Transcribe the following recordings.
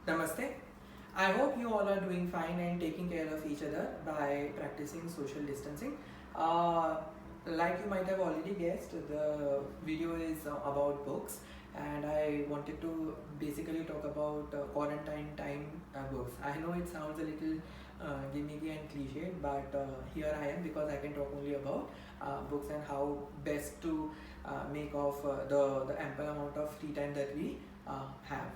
Namaste. I hope you all are doing fine and taking care of each other by practicing social distancing. Uh, like you might have already guessed, the video is about books, and I wanted to basically talk about quarantine time books. I know it sounds a little gimmicky and cliche, but here I am because I can talk only about books and how best to make of the ample amount of free time that we have.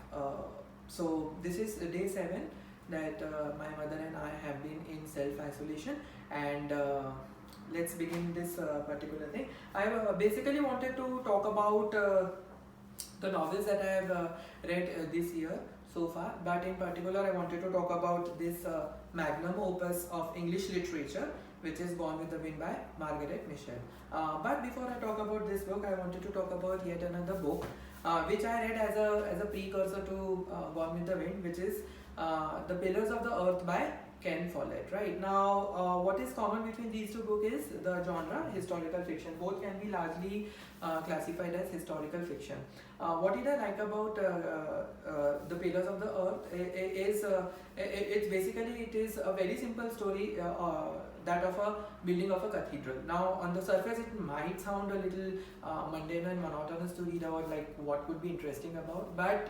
So this is day 7 that my mother and I have been in self-isolation, and let's begin this particular thing. I basically wanted to talk about the novels that I have read this year so far, but in particular I wanted to talk about this magnum opus of English literature, which is Gone with the Wind by Margaret Mitchell. But before I talk about this book, I wanted to talk about yet another book which I read as a precursor to Gone with the Wind, which is The Pillars of the Earth by Ken Follett. Right now, what is common between these two books is the genre historical fiction. Both can be largely classified as historical fiction. What did I like about The Pillars of the Earth is it's basically it is a very simple story. That of a building of a cathedral. Now, on the surface, it might sound a little mundane and monotonous to read about, like what could be interesting about, but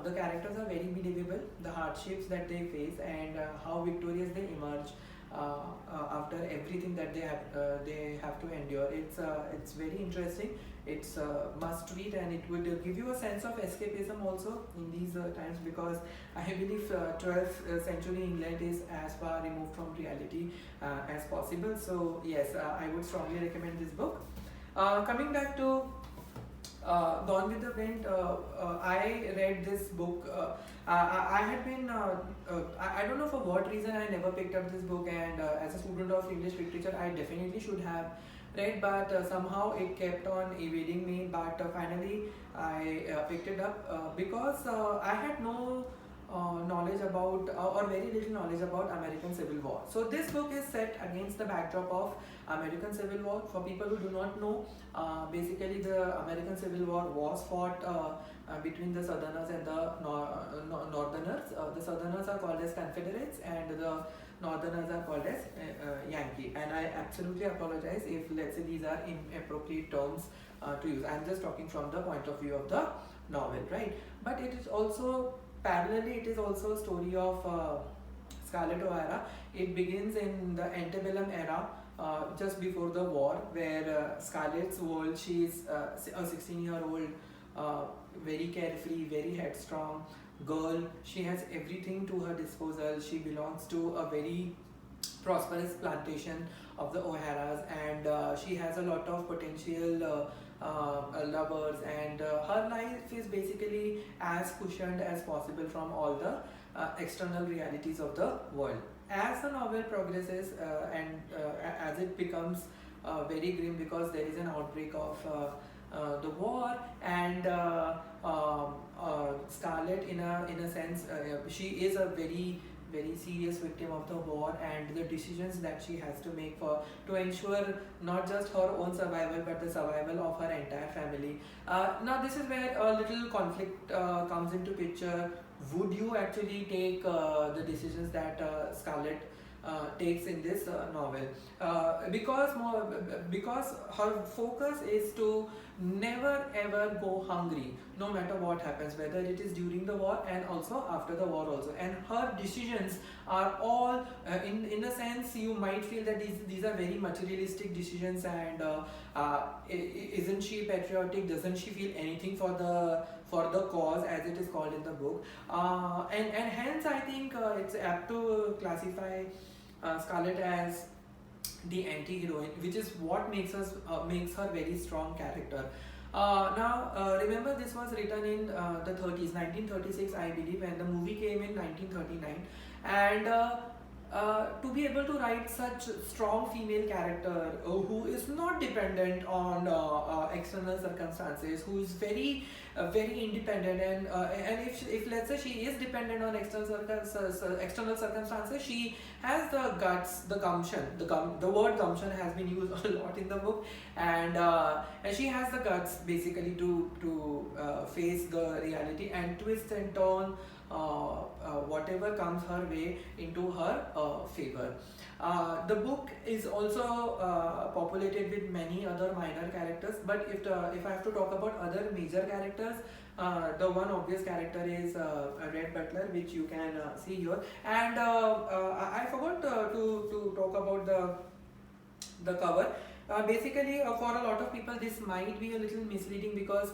the characters are very believable. The hardships that they face and how victorious they emerge after everything that they have to endure. It's very interesting. It's a must read, and it would give you a sense of escapism also in these times, because I believe 12th century England is as far removed from reality as possible. So yes, I would strongly recommend this book. Coming back to Gone with the Wind, I read this book. I had been, I don't know for what reason I never picked up this book, and as a student of English literature, I definitely should have read, but somehow it kept on evading me. But finally, I picked it up because I had no knowledge about or very little knowledge about American Civil War. So this book is set against the backdrop of American Civil War. For people who do not know, basically the American Civil War was fought between the Southerners and the Northerners. The Southerners are called as Confederates and the Northerners are called as Yankee. And I absolutely apologize if, let's say, these are inappropriate terms to use. I'm just talking from the point of view of the novel, right? But it is also parallelly, it is also a story of Scarlett O'Hara. It begins in the antebellum era, just before the war, where Scarlett's world, she is a 16-year-old, very carefree, very headstrong girl. She has everything to her disposal. She belongs to a very prosperous plantation of the O'Haras, and she has a lot of potential lovers, and her life is basically as cushioned as possible from all the external realities of the world. As the novel progresses and as it becomes very grim, because there is an outbreak of the war, and Scarlett, in a sense, she is a very serious victim of the war, and the decisions that she has to make to ensure not just her own survival but the survival of her entire family. Now this is where a little conflict comes into picture. Would you actually take the decisions that Scarlett takes in this novel? Because her focus is to never ever go hungry, no matter what happens, whether it is during the war and also after the war also. And her decisions are all in a sense, you might feel that these are very materialistic decisions, and isn't she patriotic? Doesn't she feel anything for the cause, as it is called in the book? And hence I think it's apt to classify Scarlett as the anti-heroine, which is what makes her very strong character. Now remember, this was written in the 30s, 1936 I believe, and the movie came in 1939, and to be able to write such strong female character who is not dependent on external circumstances, who is very independent, and if let's say she is dependent on external circumstances, she has the guts, the gumption. The word gumption has been used a lot in the book, and she has the guts basically to face the reality and twist and turn whatever comes her way into her favor. The book is also populated with many other minor characters, but if I have to talk about other major characters, the one obvious character is Red Butler, which you can see here. And I forgot to talk about the cover. Basically, for a lot of people, this might be a little misleading because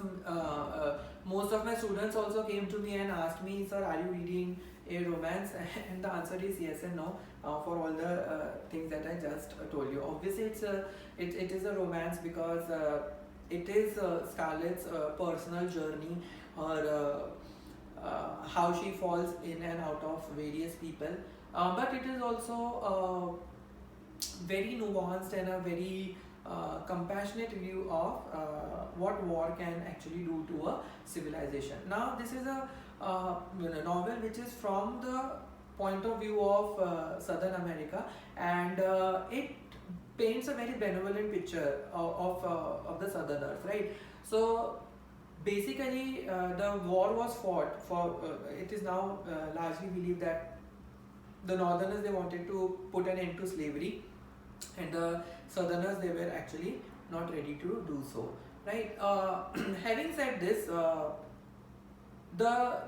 most of my students also came to me and asked me, "Sir, are you reading a romance?" And the answer is yes and no for all the things that I just told you. Obviously, it is a romance because it is Scarlett's personal journey, or how she falls in and out of various people. But it is also very nuanced and a very compassionate view of what war can actually do to a civilization. Now, this is a novel which is from the point of view of Southern America, and it paints a very benevolent picture of the Southerners, right? So basically, the war was fought for. It is now largely believed that the Northerners, they wanted to put an end to slavery, and the Southerners, they were actually not ready to do so, right? Having said this, the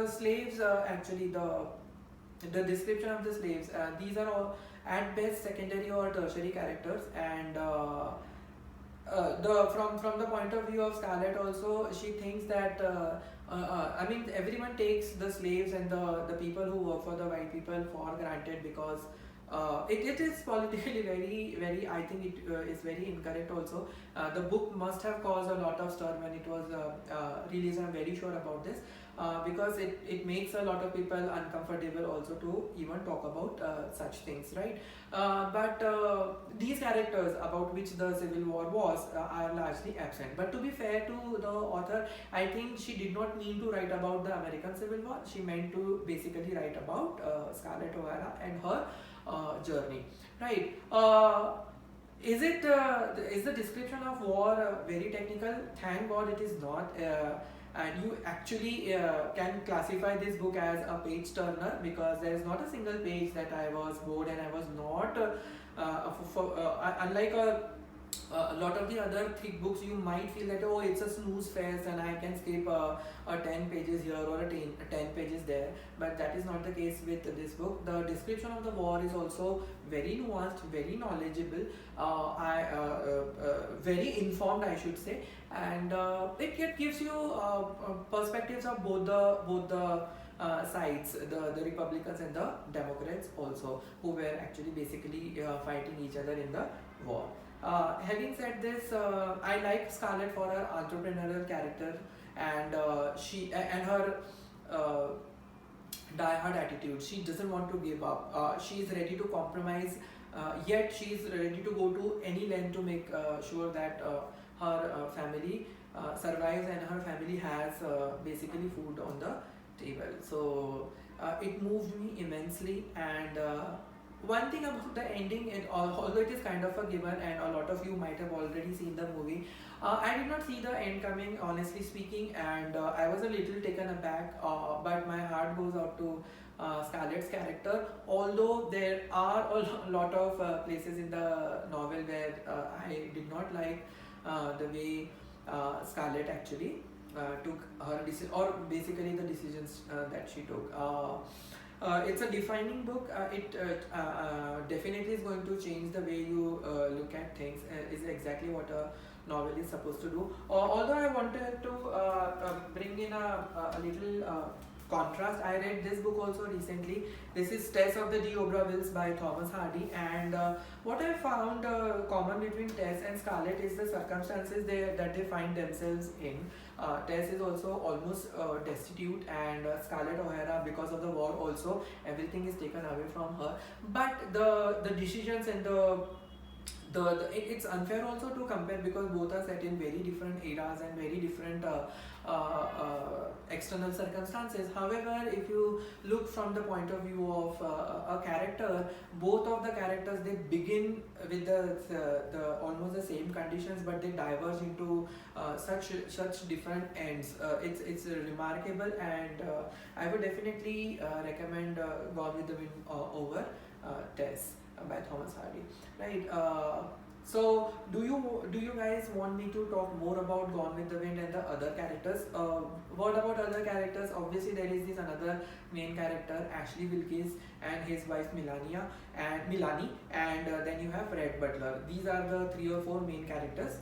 slaves, actually the description of the slaves, these are all at best secondary or tertiary characters, and the from the point of view of Scarlett also, she thinks that I mean, everyone takes the slaves and the people who work for the white people for granted, because it is politically very, I think it is very incorrect also. The book must have caused a lot of stir when it was released. I'm very sure about this, because it makes a lot of people uncomfortable also to even talk about such things, right? But these characters about which the Civil War was are largely absent. But to be fair to the author, I think she did not mean to write about the American Civil War. She meant to basically write about Scarlett O'Hara and her journey, right? Is the description of war very technical? Thank God it is not. And you actually can classify this book as a page turner, because there is not a single page that I was bored, and I was not unlike a lot of the other thick books, you might feel that, oh, it's a snooze fest and I can skip a 10 pages here or a 10 pages there, but that is not the case with this book. The description of the war is also very nuanced, very knowledgeable, very informed, I should say, and it gives you perspectives of both the sides, the Republicans and the Democrats also, who were actually basically fighting each other in the war. Having said this, I like Scarlett for her entrepreneurial character, and she and her die-hard attitude. She doesn't want to give up. She is ready to compromise, yet she is ready to go to any length to make sure that her family survives and her family has basically food on the table. So it moved me immensely, and one thing about the ending, although it is kind of a given and a lot of you might have already seen the movie, I did not see the end coming, honestly speaking, and I was a little taken aback, but my heart goes out to Scarlett's character, although there are a lot of places in the novel where I did not like the way Scarlett actually took her decision, or basically the decisions that she took. It's a defining book. It definitely is going to change the way you look at things. Is exactly what a novel is supposed to do. Although I wanted to bring in a little contrast, I read this book also recently. This is Tess of the D'Urbervilles by Thomas Hardy, and what I found common between Tess and Scarlett is the circumstances that they find themselves in. Tess is also almost destitute, and Scarlett O'Hara, because of the war also, everything is taken away from her. But the decisions and it's unfair also to compare because both are set in very different eras and very different external circumstances. However, if you look from the point of view of a character, both of the characters, they begin with the almost the same conditions, but they diverge into such different ends. It's remarkable, and I would definitely recommend Gone with the Wind over Tess by Thomas Hardy. Right. So do you guys want me to talk more about Gone with the Wind and the other characters? What about other characters? Obviously, there is this another main character, Ashley Wilkes, and his wife Milani, and then you have Red Butler. These are the 3 or 4 main characters.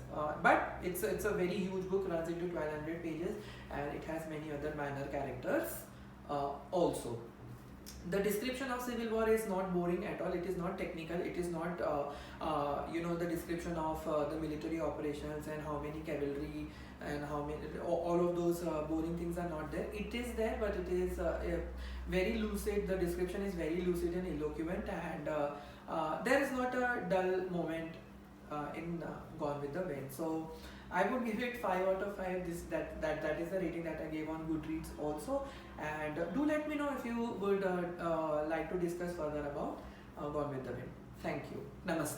But it's a very huge book, runs into 1200 pages, and it has many other minor characters also. The description of civil war is not boring at all. It is not technical. It is not the description of the military operations and how many cavalry and how many, all of those boring things are not there. It is there, but it is very lucid. The description is very lucid and eloquent, and there is not a dull moment in Gone with the Wind. So I would give it 5 out of 5. That is the rating that I gave on Goodreads also. And do let me know if you would like to discuss further about Gone with the Wind. Thank you. Namaste.